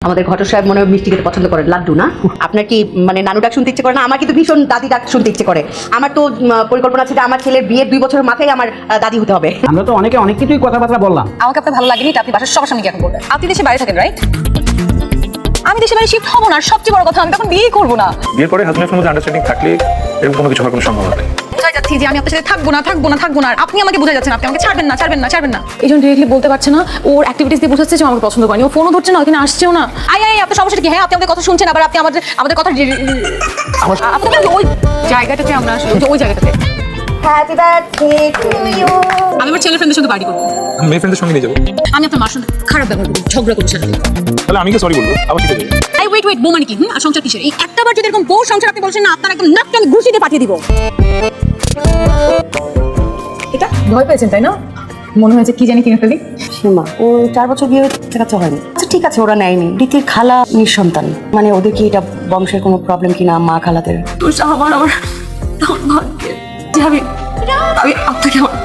আমাদের ঘটক সাহেব মনে হয় মিষ্টি খেতে পছন্দ করে, লাড্ডু না? আপনার কি মানে নানু ডাক শুনতে ইচ্ছে করে না? আমার কিন্তু ভীষণ দাদি ডাক শুনতে ইচ্ছে করে। আমার তো পরিকল্পনা আছে যে আমার ছেলের বিয়ের 2 বছরের মাথায় আমার দাদি হতে হবে। আমরা তো অনেকে অনেক কিছুই কথাবার্তা বললাম। আমাকে আপনার ভালো লাগেনি, আপনি বাসার সবার সামনে কি এখন বলবেন? আপনি দেশে বাইরে থাকেন, রাইট? আমি দেশে বাইরে শিফট হবো না, আর সবচেয়ে বড় কথা আমি তখন বিয়েই করবো না। বিয়ের পরে হাজবেন্ডের মধ্যে আন্ডারস্ট্যান্ডিং থাকলে এরকম কোনো কিছু হওয়ার কোনো সম্ভাবনা নেই। বুঝাই যাচ্ছি যে আমি আপনার সাথে থাকবো না। আর আপনি আমাকে বুঝাই যাচ্ছেন আপনি আমাকে ছাড়বেন না। এই জন্য ডিরেক্টলি বলতে পারছে না, ওর অ্যাক্টিভিটিস দিয়ে বোঝাচ্ছে যে আমাকে পছন্দ করেনি। ও ফোনও ধরছে না, ওখানে আসছেও না। আপনার সমস্যাটা কি? হ্যাঁ, আপনি আমাদের কথা শুনছেন, আবার আপনি আমাদের কথা আপনাদের ওই জায়গাটাতে আমরা আসলে ওই জায়গাটাতে হ্যাপি বার্থডে টু ইউ। আমি আমার ছেলের ফ্রেন্ডের সঙ্গে বাড়ি করবো, মেয়ে ফ্রেন্ডের সঙ্গে নিয়ে যাবো। আমি আপনার মার সঙ্গে খারাপ ব্যবহার করবো, ঝগড়া করবো সারা। তাহলে আমি কি সরি বলবো? আবার ঠিক আছে। এই ওয়েট বউ মানে কি? আর সংসার কিসের? এই একটা বার যদি এরকম বউ সংসার আপনি বলছেন না, আপনার একদম নাকটা আমি ঘুষিতে পাঠিয়ে দিব। এটা ভয় পেয়েছেন তাই না? মনে হয়েছে কি জানি কিনে ফেলি। সীমা, ও 4 বছর বিয়ে কাছে হয়নি। আচ্ছা ঠিক আছে, ওরা নেয়নি। দ্বিতীয় খালা নিঃসন্তান, মানে ওদের কি এটা বংশের কোনো প্রবলেম কিনা মা খালাদের? তো আমার তখন ভাগ্যে যে আমি আপনাকে আমার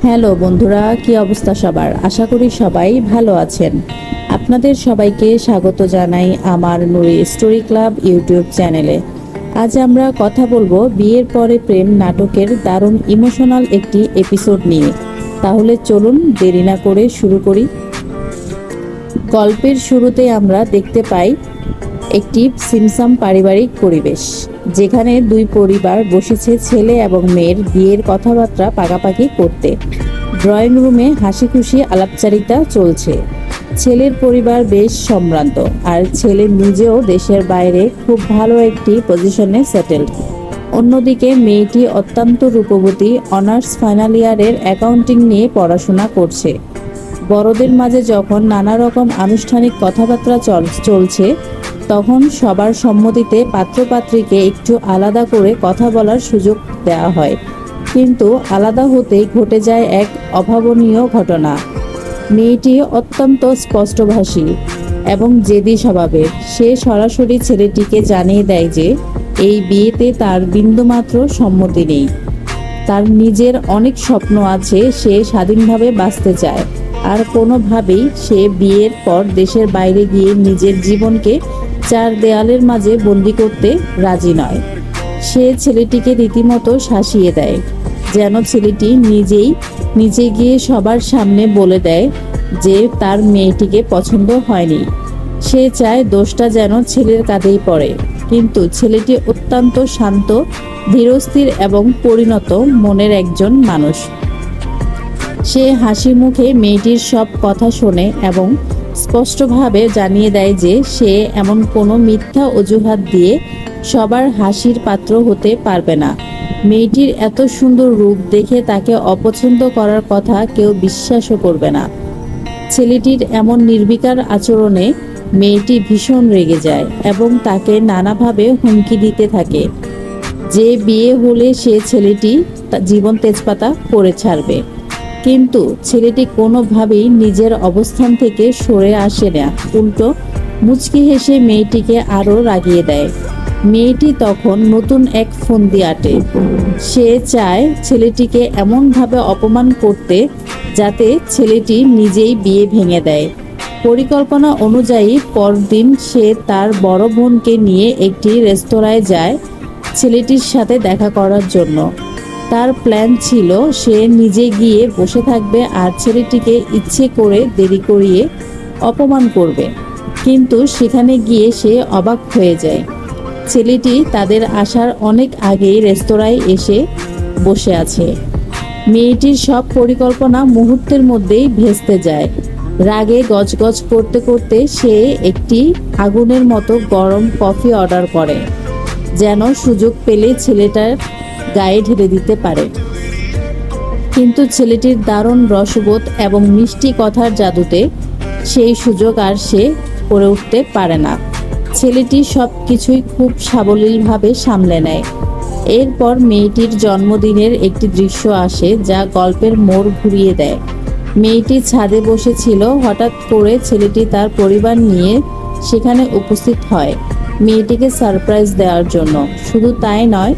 হ্যালো বন্ধুরা, কি অবস্থা সবার? আশা করি সবাই ভালো আছেন। আপনাদের সবাইকে স্বাগত জানাই আমার নুরি স্টোরি ক্লাব ইউটিউব চ্যানেলে। আজ আমরা কথা বলবো বিয়ের পরে প্রেম নাটকের দারুণ ইমোশনাল একটি এপিসোড নিয়ে। তাহলে চলুন দেরি না করে শুরু করি। গল্পের শুরুতে আমরা দেখতে পাই একটি সিমসাম পারিবারিক পরিবেশ, যেখানে দুই পরিবার বসেছে ছেলে এবং মেয়ের বিয়ের কথাবার্তা পাকাপাকি করতে। ড্রয়িং রুমে হাসি খুশি আলাপচারিতা চলছে। ছেলের পরিবার বেশ সম্ভ্রান্ত, আর ছেলে নিজেও দেশের বাইরে খুব ভালো একটি পজিশনে সেটেলড। অন্যদিকে মেয়েটি অত্যন্ত রূপবতী, অনার্স ফাইনাল ইয়ারের অ্যাকাউন্টিং নিয়ে পড়াশোনা করছে। বড়দের মাঝে যখন নানা রকম আনুষ্ঠানিক কথাবার্তা চলছে, তখন সবার সম্মতিতে পাত্রপাত্রীকে একটু আলাদা করে কথা বলার সুযোগ দেওয়া হয়। কিন্তু আলাদা হতেই ঘটে যায় এক অভাবনীয় ঘটনা। মেয়েটি অত্যন্ত স্পষ্টভাষী এবং জেদি স্বভাবের। সে সরাসরি ছেলেটিকে জানিয়ে দেয় যে এই বিয়েতে তার বিন্দুমাত্র সম্মতি নেই। তার নিজের অনেক স্বপ্ন আছে, সে স্বাধীনভাবে বাঁচতে চায়, আর কোনোভাবেই সে বিয়ের পর দেশের বাইরে গিয়ে নিজের জীবনকে 4 দেয়ালের মাঝে বন্দি করতে রাজি নয়। সে ছেলেটিকে রীতিমতো শাসিয়ে দেয়, যেন ছেলেটি নিজে গিয়ে সবার সামনে বলে দেয় যে তার মেয়েটিকে পছন্দ হয়নি। সে চায় দোষটা যেন ছেলের কাঁধেই পড়ে। কিন্তু ছেলেটি অত্যন্ত শান্ত, ধীরস্থির এবং পরিণত মনের একজন মানুষ। সে হাসি মুখে মেয়েটির সব কথা শোনে এবং স্পষ্টভাবে জানিয়ে দেয় যে সে এমন কোনো মিথ্যা অজুহাত দিয়ে সবার হাসির পাত্র হতে পারবে না। মেয়েটির এত সুন্দর রূপ দেখে তাকে অপছন্দ করার কথা কেউ বিশ্বাসও করবে না। ছেলেটির এমন নির্বিকার আচরণে মেয়েটি ভীষণ রেগে যায় এবং তাকে নানাভাবে হুমকি দিতে থাকে যে বিয়ে হলে সে ছেলেটি জীবন তেজপাতা করে ছাড়বে। কিন্তু ছেলেটি কোনোভাবেই নিজের অবস্থান থেকে সরে আসে না, উল্টো মুচকি হেসে মেয়েটিকে আরও রাগিয়ে দেয়। মেয়েটি তখন নতুন এক ফন্দি আঁটে। সে চায় ছেলেটিকে এমনভাবে অপমান করতে যাতে ছেলেটি নিজেই বিয়ে ভেঙে দেয়। পরিকল্পনা অনুযায়ী পরদিন সে তার বড় বোনকে নিয়ে একটি রেস্তোরাঁয় যায় ছেলেটির সাথে দেখা করার জন্য। তার প্ল্যান ছিল সে নিজে গিয়ে বসে থাকবে আর ছেলেটিকে ইচ্ছে করে দেরি করিয়ে অপমান করবে। কিন্তু সেখানে গিয়ে সে অবাক হয়ে যায়। ছেলেটি তাদের আসার অনেক আগেই রেস্তোরাঁয় এসে বসে আছে। মেয়েটির সব পরিকল্পনা মুহূর্তের মধ্যেই ভেস্তে যায়। রাগে গজগজ করতে করতে সে একটি আগুনের মতো গরম কফি অর্ডার করে, যেন সুযোগ পেলে ছেলেটার গায়ে ঢেলে দিতে পারে। কিন্তু ছেলেটির দারুণ রসবোধ এবং মিষ্টি কথার জাদুতে সেই সুযোগ আর সে করে উঠতে পারে না। ছেলেটি সব কিছুই খুব সাবলীলভাবে সামলে নেয়। এরপর মেয়েটির জন্মদিনের একটি দৃশ্য আসে যা গল্পের মোড় ঘুরিয়ে দেয়। মেয়েটি ছাদে বসেছিল, হঠাৎ করে ছেলেটি তার পরিবার নিয়ে সেখানে উপস্থিত হয়। মেয়েটিকে সারপ্রাইজ দেওয়ার জন্য। শুধু তাই নয়,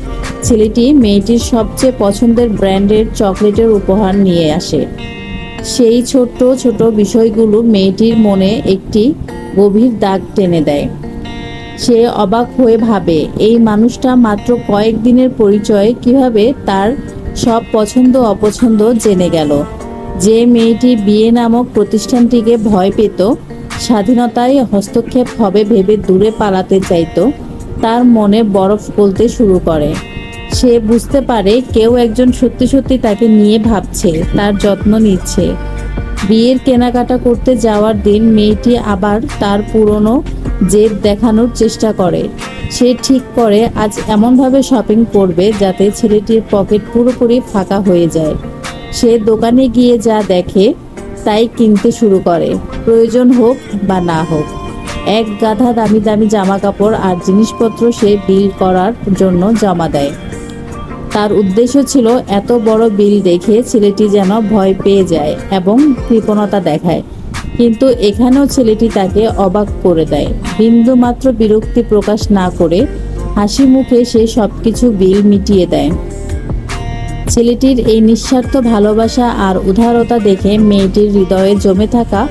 ছেলেটি মেয়েটির সবচেয়ে পছন্দের ব্র্যান্ডের চকলেটের উপহার নিয়ে আসে। সেই ছোট্ট ছোট বিষয়গুলো মেয়েটির মনে একটি গভীর দাগ টেনে দেয়। সে অবাক হয়ে ভাবে, এই মানুষটা মাত্র কয়েকদিনের পরিচয়ে কিভাবে তার সব পছন্দ অপছন্দ জেনে গেল। যে মেয়েটি বিয়ে নামক প্রতিষ্ঠানটিকে ভয় পেত, স্বাধীনতায় হস্তক্ষেপ হবে ভেবে দূরে পালাতে চাইতো, তার মনে বরফ গলতে শুরু করে। সে বুঝতে পারে কেউ একজন সত্যি সত্যি তাকে নিয়ে ভাবছে, তার যত্ন নিচ্ছে। বিয়ের কেনাকাটা করতে যাওয়ার দিন মেয়েটি আবার তার পুরনো জেদ দেখানোর চেষ্টা করে। সে ঠিক করে আজ এমনভাবে শপিং করবে যাতে ছেলেটির পকেট পুরোপুরি ফাঁকা হয়ে যায়। সে দোকানে গিয়ে যা দেখে তাই কিনতে শুরু করে, প্রয়োজন হোক বা না হোক। এক গাধা দামি দামি জামা কাপড় আর জিনিসপত্র সে বিল করার জন্য জমা দেয়। তার উদ্দেশ্য ছিল এত বড় বিল দেখে ছেলেটি যেন ভয় পেয়ে যায় এবং কৃপণতা দেখায়। কিন্তু এখানেও ছেলেটি তাকে অবাক করে দেয়। বিন্দুমাত্র বিরক্তি প্রকাশ না করে হাসি মুখে সে সবকিছু বিল মিটিয়ে দেয়। ছেলেটির এই নিঃস্বার্থ ভালোবাসা আর উদারতা দেখে মেয়েটির হৃদয়ে জমে থাকা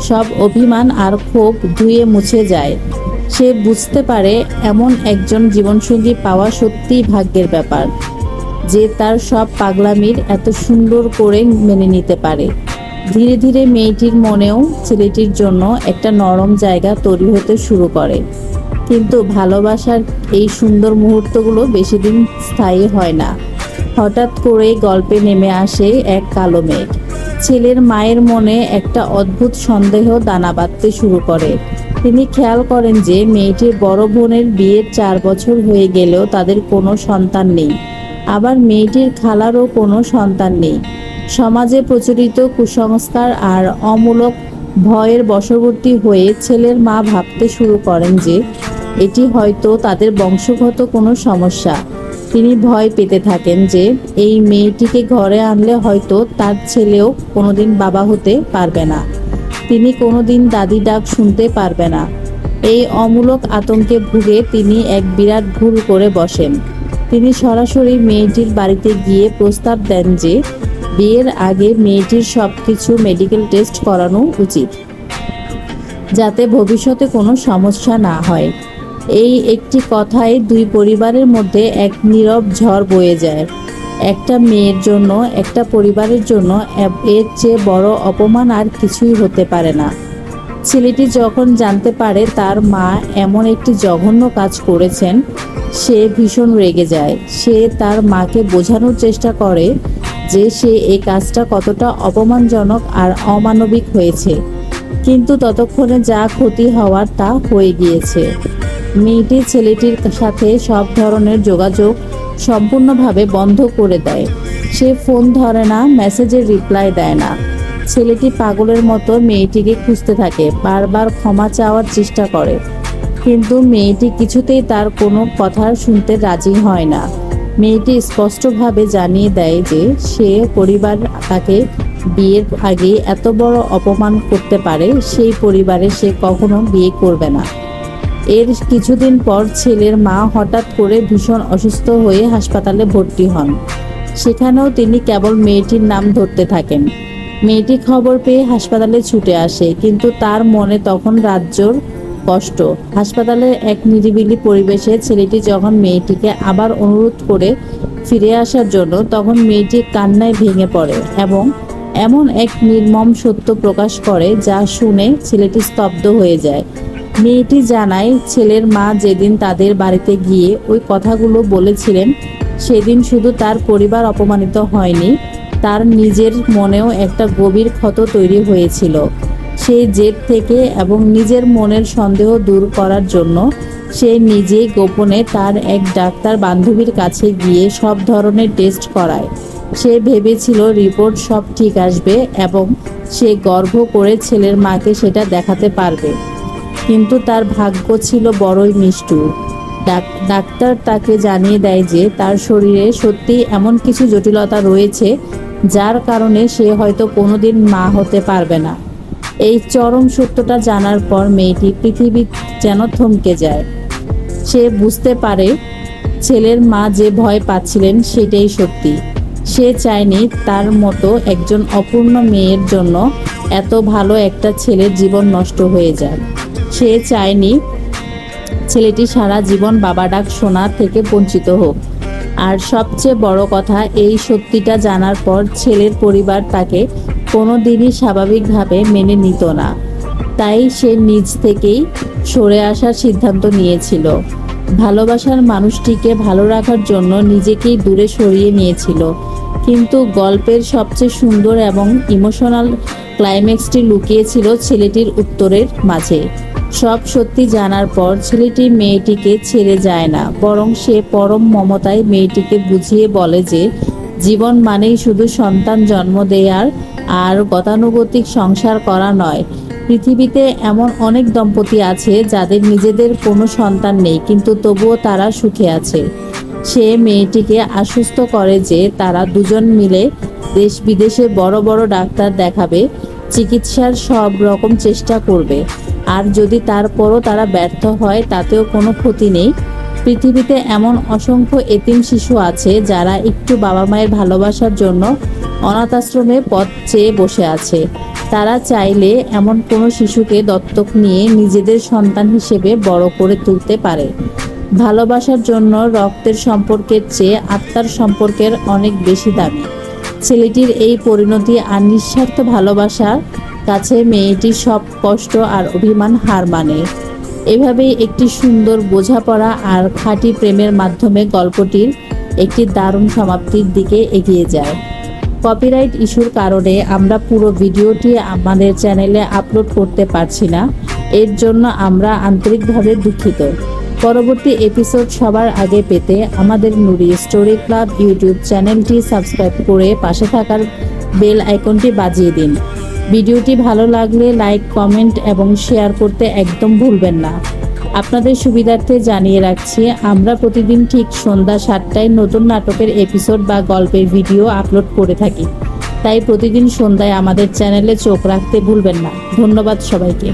সব অভিমান আর ক্ষোভ ধুয়ে মুছে যায়। সে বুঝতে পারে এমন একজন জীবনসঙ্গী পাওয়া সত্যিই ভাগ্যের ব্যাপার, যে তার সব পাগলামির এত সুন্দর করে মেনে নিতে পারে। ধীরে ধীরে মেয়েটির মনেও ছেলেটির জন্য একটা নরম জায়গা তৈরি হতে শুরু করে। কিন্তু ভালোবাসার এই সুন্দর মুহূর্তগুলো বেশি দিন স্থায়ী হয় না। হঠাৎ করে গল্পে নেমে আসে এক কালো মেঘ। ছেলের মায়ের মনে একটা অদ্ভুত সন্দেহ দানা বাঁধতে শুরু করে। তিনি খেয়াল করেন যে মেয়েটির বড় বোনের বিয়ের 4 বছর হয়ে গেলেও তাদের কোনো সন্তান নেই। আবার মেয়েটির খালারও কোনো সন্তান নেই। সমাজে প্রচলিত কুসংস্কার আর অমূলক ভয়ের বশবর্তী হয়ে ছেলের মা ভাবতে শুরু করেন যে এটি হয়তো তাদের বংশগত কোনো সমস্যা। তিনি ভয় পেতে থাকেন যে এই মেয়েটিকে ঘরে আনলে হয়তো তার ছেলেও কোনোদিন বাবা হতে পারবে না, তিনি কোনোদিন দাদি ডাক শুনতে পারবে না। এই অমূলক আতঙ্কে ভুগে তিনি এক বিরাট ভুল করে বসেন। তিনি সরাসরি মেয়েটির বাড়িতে গিয়ে প্রস্তাব দেন যে বিয়ের আগে মেয়েটির সবকিছু মেডিকেল টেস্ট করানো উচিত, যাতে ভবিষ্যতে কোনো সমস্যা না হয়। এই একটি কথায় দুই পরিবারের মধ্যে এক নীরব ঝড় বয়ে যায়। একটা মেয়ের জন্য, একটা পরিবারের জন্য এর চেয়ে বড় অপমান আর কিছুই হতে পারে না। ছেলেটি যখন জানতে পারে তার মা এমন একটি জঘন্য কাজ করেছেন, সে ভীষণ রেগে যায়। সে তার মাকে বোঝানোর চেষ্টা করে যে সে এই কাজটা কতটা অপমানজনক আর অমানবিক হয়েছে, কিন্তু ততক্ষণে যা ক্ষতি হওয়ার তা হয়ে গিয়েছে। মেয়েটি ছেলেটির সাথে সব ধরনের যোগাযোগ সম্পূর্ণভাবে বন্ধ করে দেয়। সে ফোন ধরে না, মেসেজের রিপ্লাই দেয় না। ছেলেটি পাগলের মতো মেয়েটিকে খুঁজতে থাকে, বারবার ক্ষমা চাওয়ার চেষ্টা করে, কিন্তু মেয়েটি কিছুতেই তার কোনো কথা শুনতে রাজি হয় না। মেয়েটি স্পষ্টভাবে জানিয়ে দেয় যে সে পরিবার তাকে বিয়ের আগে এত বড় অপমান করতে পারে, সেই পরিবারে সে কখনো বিয়ে করবে না। এর কিছুদিন পর ছেলের মা হঠাৎ করে ভীষণ অসুস্থ হয়ে হাসপাতালে ভর্তি হন। সেখানেও তিনি কেবল মেয়েটির নাম ধরতে থাকেন। মেয়েটি খবর পেয়ে হাসপাতালে ছুটে আসে, কিন্তু তার মনে তখন রাজ্যর কষ্ট। হাসপাতালের এক নিরিবিলি পরিবেশে ছেলেটি যখন মেয়েটিকে আবার অনুরোধ করে ফিরে আসার জন্য, তখন মেয়েটি কান্নায় ভেঙে পড়ে এবং এমন এক নির্মম সত্য প্রকাশ করে যা শুনে ছেলেটি স্তব্ধ হয়ে যায়। মেয়েটি জানায় ছেলের মা যেদিন তাদের বাড়িতে গিয়ে ওই কথাগুলো বলেছিলেন, সেদিন শুধু তার পরিবার অপমানিত হয়নি, তার নিজের মনেও একটা গভীর ক্ষত তৈরি হয়েছিল। সেই জেদ থেকে এবং নিজের মনের সন্দেহ দূর করার জন্য সে নিজেই গোপনে তার এক ডাক্তার বান্ধবীর কাছে গিয়ে সব ধরনের টেস্ট করায়। সে ভেবেছিল রিপোর্ট সব ঠিক আসবে এবং সে গর্ব করে ছেলের মাকে সেটা দেখাতে পারবে, কিন্তু তার ভাগ্য ছিল বড়ই নিষ্ঠুর। ডাক্তার তাকে জানিয়ে দেয় যে তার শরীরে সত্যিই এমন কিছু জটিলতা রয়েছে যার কারণে সে হয়তো কোনোদিন মা হতে পারবে না। এই চরম সত্যটা জানার পর মেয়েটি পৃথিবী যেন থমকে যায়। সে বুঝতে পারে ছেলের মা যে ভয় পাচ্ছিলেন সেটাই সত্যি। সে চায়নি তার মতো একজন অপূর্ণ মেয়ের জন্য এত ভালো একটা ছেলের জীবন নষ্ট হয়ে যাক। সে চায়নি ছেলেটি সারা জীবন বাবা ডাক শোনা থেকে বঞ্চিত হোক। আর সবচেয়ে বড় কথা, এই সত্যিটা জানার পর ছেলের পরিবার তাকে কোনোদিনই স্বাভাবিকভাবে মেনে নিত না। তাই সে নিজ থেকেই সরে আসার সিদ্ধান্ত নিয়েছিল। ভালোবাসার মানুষটিকে ভালো রাখার জন্য নিজেকেই দূরে সরিয়ে নিয়েছিল। কিন্তু গল্পের সবচেয়ে সুন্দর এবং ইমোশনাল ক্লাইম্যাক্সটি লুকিয়েছিল ছেলেটির উত্তরের মাঝে। সব সত্যি জানার পর ছেলেটি মেয়েটিকে ছেড়ে যায় না, বরং সে পরম মমতায় মেয়েটিকে বুঝিয়ে বলে যে জীবন মানেই শুধু সন্তান জন্ম দেওয়ার আর গতানুগতিক সংসার করা নয়। পৃথিবীতে এমন অনেক দম্পতি আছে যাদের নিজেদের কোনো সন্তান নেই, কিন্তু তবুও তারা সুখে আছে। সে মেয়েটিকে আশ্বস্ত করে যে তারা দুজন মিলে দেশ বিদেশে বড় বড় ডাক্তার দেখাবে, চিকিৎসার সব রকম চেষ্টা করবে। আর যদি তারপরও তারা ব্যর্থ হয় তাতেও কোনো ক্ষতি নেই। পৃথিবীতে এমন অসংখ্য এতিম শিশু আছে যারা একটু বাবা মায়ের ভালোবাসার জন্য অনাথ আশ্রমে পথ চেয়ে বসে আছে। তারা চাইলে এমন কোনো শিশুকে দত্তক নিয়ে নিজেদের সন্তান হিসেবে বড় করে তুলতে পারে। ভালোবাসার জন্য রক্তের সম্পর্কের চেয়ে আত্মার সম্পর্কের অনেক বেশি দামি। ছেলেটির এই পরিণতি আর নিঃস্বার্থ ভালোবাসার কাছে মেয়েটির সব কষ্ট আর অভিমান হার মানে। এভাবেই একটি সুন্দর বোঝাপড়া আর খাঁটি প্রেমের মাধ্যমে গল্পটির একটি দারুণ সমাপ্তির দিকে এগিয়ে যায়। কপিরাইট ইস্যুর কারণে আমরা পুরো ভিডিওটি আমাদের চ্যানেলে আপলোড করতে পারছি না, এর জন্য আমরা আন্তরিকভাবে দুঃখিত। পরবর্তী এপিসোড সবার আগে পেতে আমাদের নুরি স্টোরি ক্লাব ইউটিউব চ্যানেলটি সাবস্ক্রাইব করে পাশে থাকার বেল আইকনটি বাজিয়ে দিন। ভিডিওটি ভালো লাগলে লাইক, কমেন্ট এবং শেয়ার করতে একদম ভুলবেন না। আপনাদের সুবিধার্থে জানিয়ে রাখছি, আমরা প্রতিদিন ঠিক সন্ধ্যা 7টায় নতুন নাটকের এপিসোড বা গল্পের ভিডিও আপলোড করে থাকি। তাই প্রতিদিন সন্ধ্যায় আমাদের চ্যানেলে চোখ রাখতে ভুলবেন না। ধন্যবাদ সবাইকে।